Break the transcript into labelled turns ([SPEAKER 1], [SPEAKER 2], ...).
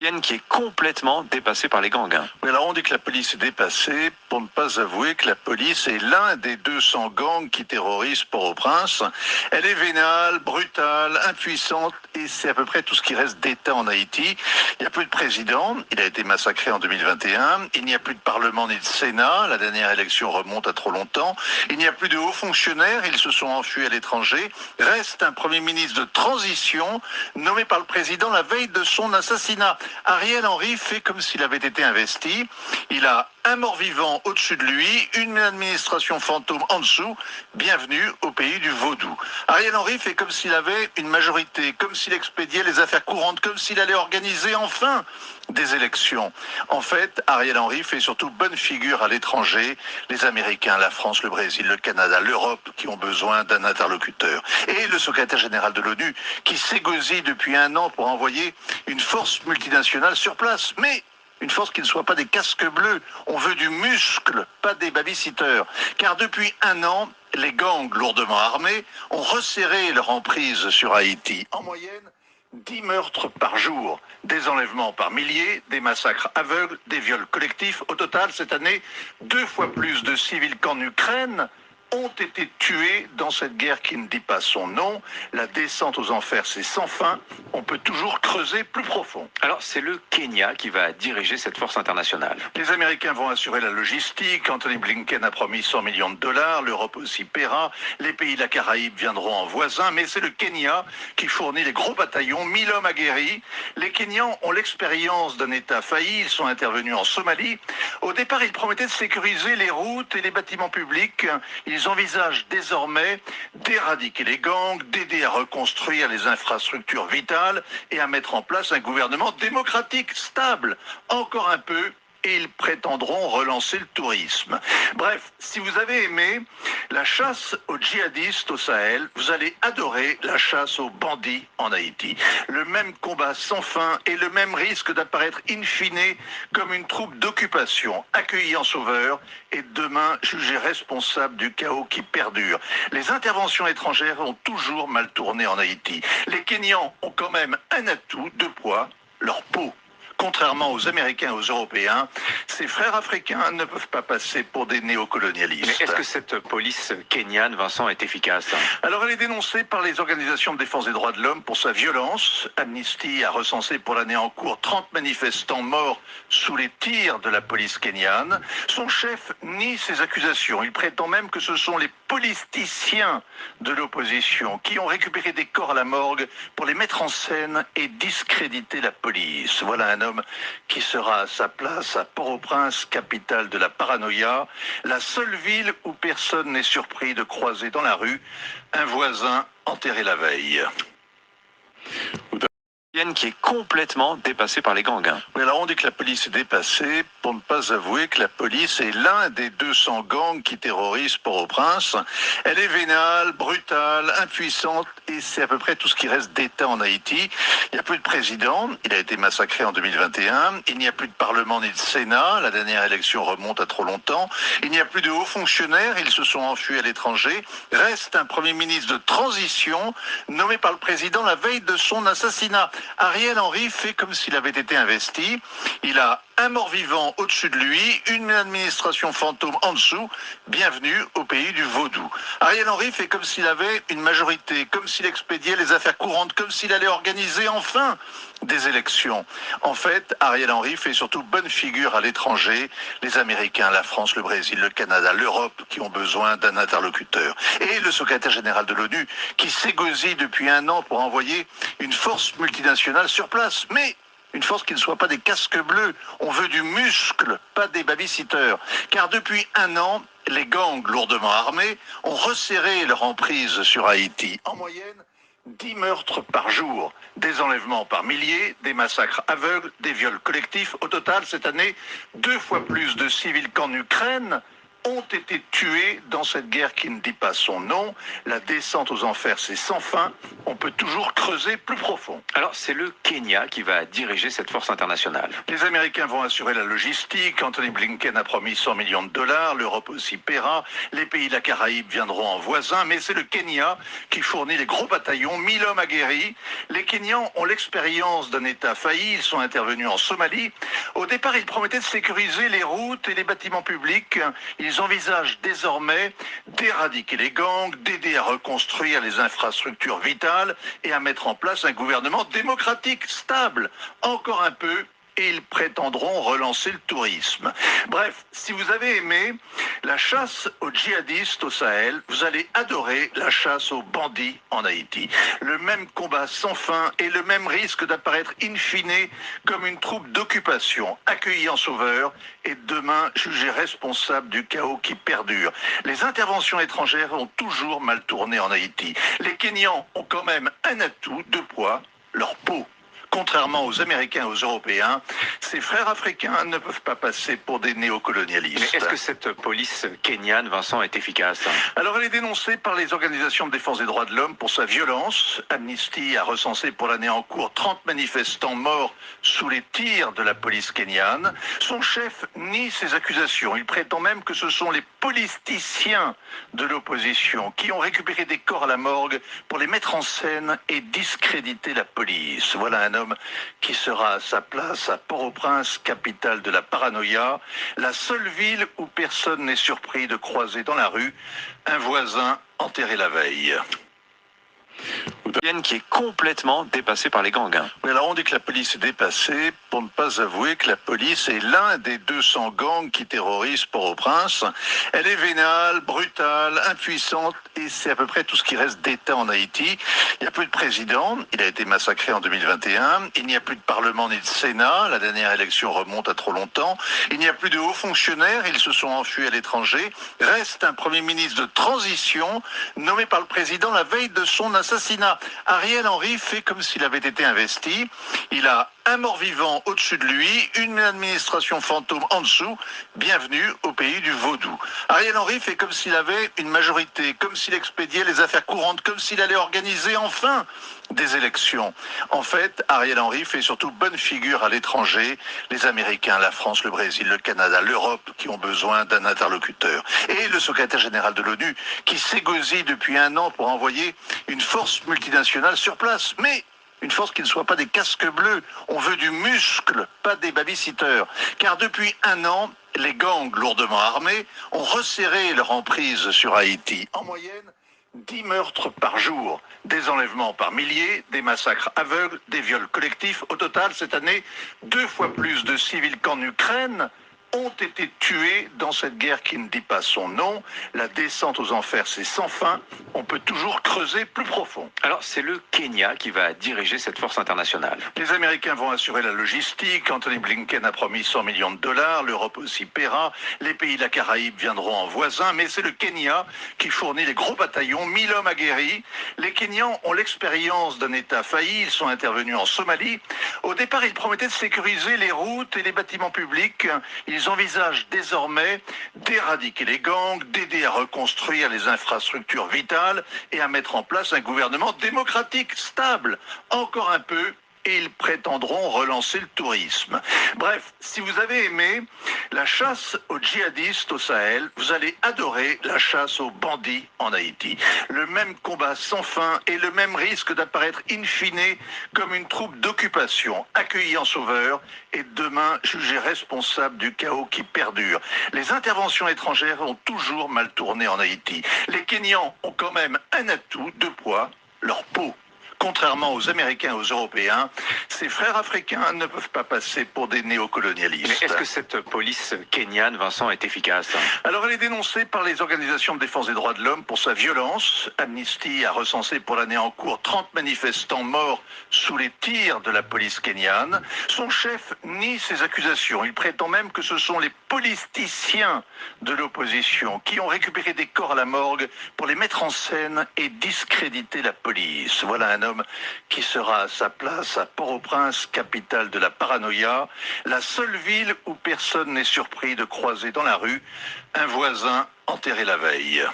[SPEAKER 1] Qui est complètement dépassée par les gangs.
[SPEAKER 2] Oui, alors on dit que la police est dépassée pour ne pas avouer que la police est l'un des 200 gangs qui terrorisent Port-au-Prince. Elle est vénale, brutale, impuissante et c'est à peu près tout ce qui reste d'État en Haïti. Il n'y a plus de président, il a été massacré en 2021. Il n'y a plus de parlement ni de Sénat, la dernière élection remonte à trop longtemps. Il n'y a plus de hauts fonctionnaires, ils se sont enfuis à l'étranger. Reste un premier ministre de transition nommé par le président la veille de son assassinat. Ariel Henry fait comme s'il avait été investi. Il a un mort-vivant au-dessus de lui, une administration fantôme en dessous. Bienvenue au pays du vaudou. Ariel Henry fait comme s'il avait une majorité, comme s'il expédiait les affaires courantes, comme s'il allait organiser enfin des élections. En fait, Ariel Henry fait surtout bonne figure à l'étranger. Les Américains, la France, le Brésil, le Canada, l'Europe qui ont besoin d'un interlocuteur. Et le secrétaire général de l'ONU qui s'égosille depuis un an pour envoyer une force multinationale sur place. Mais une force qui ne soit pas des casques bleus. On veut du muscle, pas des babysitters. Car depuis un an, les gangs lourdement armés ont resserré leur emprise sur Haïti. En moyenne, 10 meurtres par jour, des enlèvements par milliers, des massacres aveugles, des viols collectifs. Au total, cette année, 2 fois plus de civils qu'en Ukraine ont été tués dans cette guerre qui ne dit pas son nom. La descente aux enfers, c'est sans fin. On peut toujours creuser plus profond.
[SPEAKER 1] Alors, c'est le Kenya qui va diriger cette force internationale.
[SPEAKER 2] Les Américains vont assurer la logistique. Anthony Blinken a promis 100 millions de dollars. L'Europe aussi paiera. Les pays de la Caraïbe viendront en voisins. Mais c'est le Kenya qui fournit les gros bataillons, 1000 hommes aguerris. Les Kenyans ont l'expérience d'un État failli. Ils sont intervenus en Somalie. Au départ, ils promettaient de sécuriser les routes et les bâtiments publics. Ils envisagent désormais d'éradiquer les gangs, d'aider à reconstruire les infrastructures vitales et à mettre en place un gouvernement démocratique, stable, encore un peu, et ils prétendront relancer le tourisme. Bref, si vous avez aimé la chasse aux djihadistes au Sahel, vous allez adorer la chasse aux bandits en Haïti. Le même combat sans fin et le même risque d'apparaître in fine comme une troupe d'occupation accueillie en sauveur et demain jugée responsable du chaos qui perdure. Les interventions étrangères ont toujours mal tourné en Haïti. Les Kenyans ont quand même un atout, 2 poids, leur peau. Contrairement aux Américains et aux Européens, ces frères africains ne peuvent pas passer pour des néocolonialistes.
[SPEAKER 1] Mais est-ce que cette police kenyane, Vincent, est efficace?
[SPEAKER 2] Alors elle est dénoncée par les organisations de défense des droits de l'homme pour sa violence. Amnesty a recensé pour l'année en cours 30 manifestants morts sous les tirs de la police kenyane. Son chef nie ces accusations. Il prétend même que ce sont les politiciens de l'opposition qui ont récupéré des corps à la morgue pour les mettre en scène et discréditer la police. Voilà un homme qui sera à sa place à Port-au-Prince, capitale de la paranoïa, la seule ville où personne n'est surpris de croiser dans la rue un voisin enterré la veille.
[SPEAKER 1] Qui est complètement dépassée par les gangs.
[SPEAKER 2] Oui, alors on dit que la police est dépassée pour ne pas avouer que la police est l'un des 200 gangs qui terrorisent Port-au-Prince. Elle est vénale, brutale, impuissante et c'est à peu près tout ce qui reste d'État en Haïti. Il n'y a plus de président, il a été massacré en 2021. Il n'y a plus de parlement ni de Sénat, la dernière élection remonte à trop longtemps. Il n'y a plus de hauts fonctionnaires, ils se sont enfuis à l'étranger. Reste un premier ministre de transition nommé par le président la veille de son assassinat. Ariel Henry fait comme s'il avait été investi. Il a un mort-vivant au-dessus de lui, une administration fantôme en dessous. Bienvenue au pays du vaudou. Ariel Henry fait comme s'il avait une majorité, comme s'il expédiait les affaires courantes, comme s'il allait organiser enfin des élections. En fait, Ariel Henry fait surtout bonne figure à l'étranger. Les Américains, la France, le Brésil, le Canada, l'Europe qui ont besoin d'un interlocuteur. Et le secrétaire général de l'ONU qui s'égosille depuis un an pour envoyer une force multinationale sur place. Mais une force qui ne soit pas des casques bleus. On veut du muscle, pas des babysitters. Car depuis un an, les gangs lourdement armés ont resserré leur emprise sur Haïti. En moyenne, 10 meurtres par jour, des enlèvements par milliers, des massacres aveugles, des viols collectifs. Au total, cette année, 2 fois plus de civils qu'en Ukraine ont été tués dans cette guerre qui ne dit pas son nom. La descente aux enfers, c'est sans fin. On peut toujours creuser plus profond.
[SPEAKER 1] Alors, c'est le Kenya qui va diriger cette force internationale.
[SPEAKER 2] Les Américains vont assurer la logistique. Anthony Blinken a promis 100 millions de dollars. L'Europe aussi paiera. Les pays de la Caraïbe viendront en voisins. Mais c'est le Kenya qui fournit les gros bataillons, 1000 hommes aguerris. Les Kenyans ont l'expérience d'un État failli. Ils sont intervenus en Somalie. Au départ, ils promettaient de sécuriser les routes et les bâtiments publics. Ils envisagent désormais d'éradiquer les gangs, d'aider à reconstruire les infrastructures vitales et à mettre en place un gouvernement démocratique, stable, encore un peu, et ils prétendront relancer le tourisme. Bref, si vous avez aimé la chasse aux djihadistes au Sahel, vous allez adorer la chasse aux bandits en Haïti. Le même combat sans fin et le même risque d'apparaître in fine comme une troupe d'occupation accueillie en sauveur et demain jugée responsable du chaos qui perdure. Les interventions étrangères ont toujours mal tourné en Haïti. Les Kenyans ont quand même un atout, deux poids, leur peau. Contrairement aux Américains et aux Européens, ces frères africains ne peuvent pas passer pour des néocolonialistes.
[SPEAKER 1] Mais est-ce que cette police kenyane, Vincent, est efficace?
[SPEAKER 2] Alors elle est dénoncée par les organisations de défense des droits de l'homme pour sa violence. Amnesty a recensé pour l'année en cours 30 manifestants morts sous les tirs de la police kenyane. Son chef nie ces accusations. Il prétend même que ce sont les politiciens de l'opposition qui ont récupéré des corps à la morgue pour les mettre en scène et discréditer la police. Voilà un homme qui sera à sa place à Port-au-Prince, capitale de la paranoïa, la seule ville où personne n'est surpris de croiser dans la rue un voisin enterré la veille.
[SPEAKER 1] Qui est complètement dépassée par les gangs.
[SPEAKER 2] Mais alors on dit que la police est dépassée pour ne pas avouer que la police est l'un des 200 gangs qui terrorisent Port-au-Prince. Elle est vénale, brutale, impuissante et c'est à peu près tout ce qui reste d'État en Haïti. Il n'y a plus de président, il a été massacré en 2021. Il n'y a plus de parlement ni de Sénat, la dernière élection remonte à trop longtemps. Il n'y a plus de hauts fonctionnaires, ils se sont enfuis à l'étranger. Reste un premier ministre de transition nommé par le président la veille de son assassinat. Ariel Henry fait comme s'il avait été investi. Il a un mort-vivant au-dessus de lui, une administration fantôme en dessous. Bienvenue au pays du vaudou. Ariel Henry fait comme s'il avait une majorité, comme s'il expédiait les affaires courantes, comme s'il allait organiser enfin des élections. En fait, Ariel Henry fait surtout bonne figure à l'étranger. Les Américains, la France, le Brésil, le Canada, l'Europe qui ont besoin d'un interlocuteur. Et le secrétaire général de l'ONU qui s'égosille depuis un an pour envoyer une force multinationale sur place. Mais une force qui ne soit pas des casques bleus. On veut du muscle, pas des babysitters. Car depuis un an, les gangs lourdement armés ont resserré leur emprise sur Haïti. En moyenne, 10 meurtres par jour, des enlèvements par milliers, des massacres aveugles, des viols collectifs. Au total, cette année, 2 fois plus de civils qu'en Ukraine ont été tués dans cette guerre qui ne dit pas son nom. La descente aux enfers, c'est sans fin. On peut toujours creuser plus profond.
[SPEAKER 1] Alors, c'est le Kenya qui va diriger cette force internationale.
[SPEAKER 2] Les Américains vont assurer la logistique. Anthony Blinken a promis 100 millions de dollars. L'Europe aussi paiera. Les pays de la Caraïbe viendront en voisins. Mais c'est le Kenya qui fournit les gros bataillons, 1000 hommes aguerris. Les Kenyans ont l'expérience d'un État failli. Ils sont intervenus en Somalie. Au départ, ils promettaient de sécuriser les routes et les bâtiments publics. Ils envisagent désormais d'éradiquer les gangs, d'aider à reconstruire les infrastructures vitales et à mettre en place un gouvernement démocratique, stable, encore un peu, et ils prétendront relancer le tourisme. Bref, si vous avez aimé la chasse aux djihadistes au Sahel, vous allez adorer la chasse aux bandits en Haïti. Le même combat sans fin et le même risque d'apparaître in fine comme une troupe d'occupation accueillie en sauveur et demain jugée responsable du chaos qui perdure. Les interventions étrangères ont toujours mal tourné en Haïti. Les Kenyans ont quand même un atout, deux poids, leur peau. Contrairement aux Américains et aux Européens, ces frères africains ne peuvent pas passer pour des néocolonialistes.
[SPEAKER 1] Mais est-ce que cette police kenyane, Vincent, est efficace?
[SPEAKER 2] Alors elle est dénoncée par les organisations de défense des droits de l'homme pour sa violence. Amnesty a recensé pour l'année en cours 30 manifestants morts sous les tirs de la police kenyane. Son chef nie ces accusations. Il prétend même que ce sont les politiciens de l'opposition qui ont récupéré des corps à la morgue pour les mettre en scène et discréditer la police. Voilà un homme qui sera à sa place à Port-au-Prince, capitale de la paranoïa, la seule ville où personne n'est surpris de croiser dans la rue un voisin enterré la veille.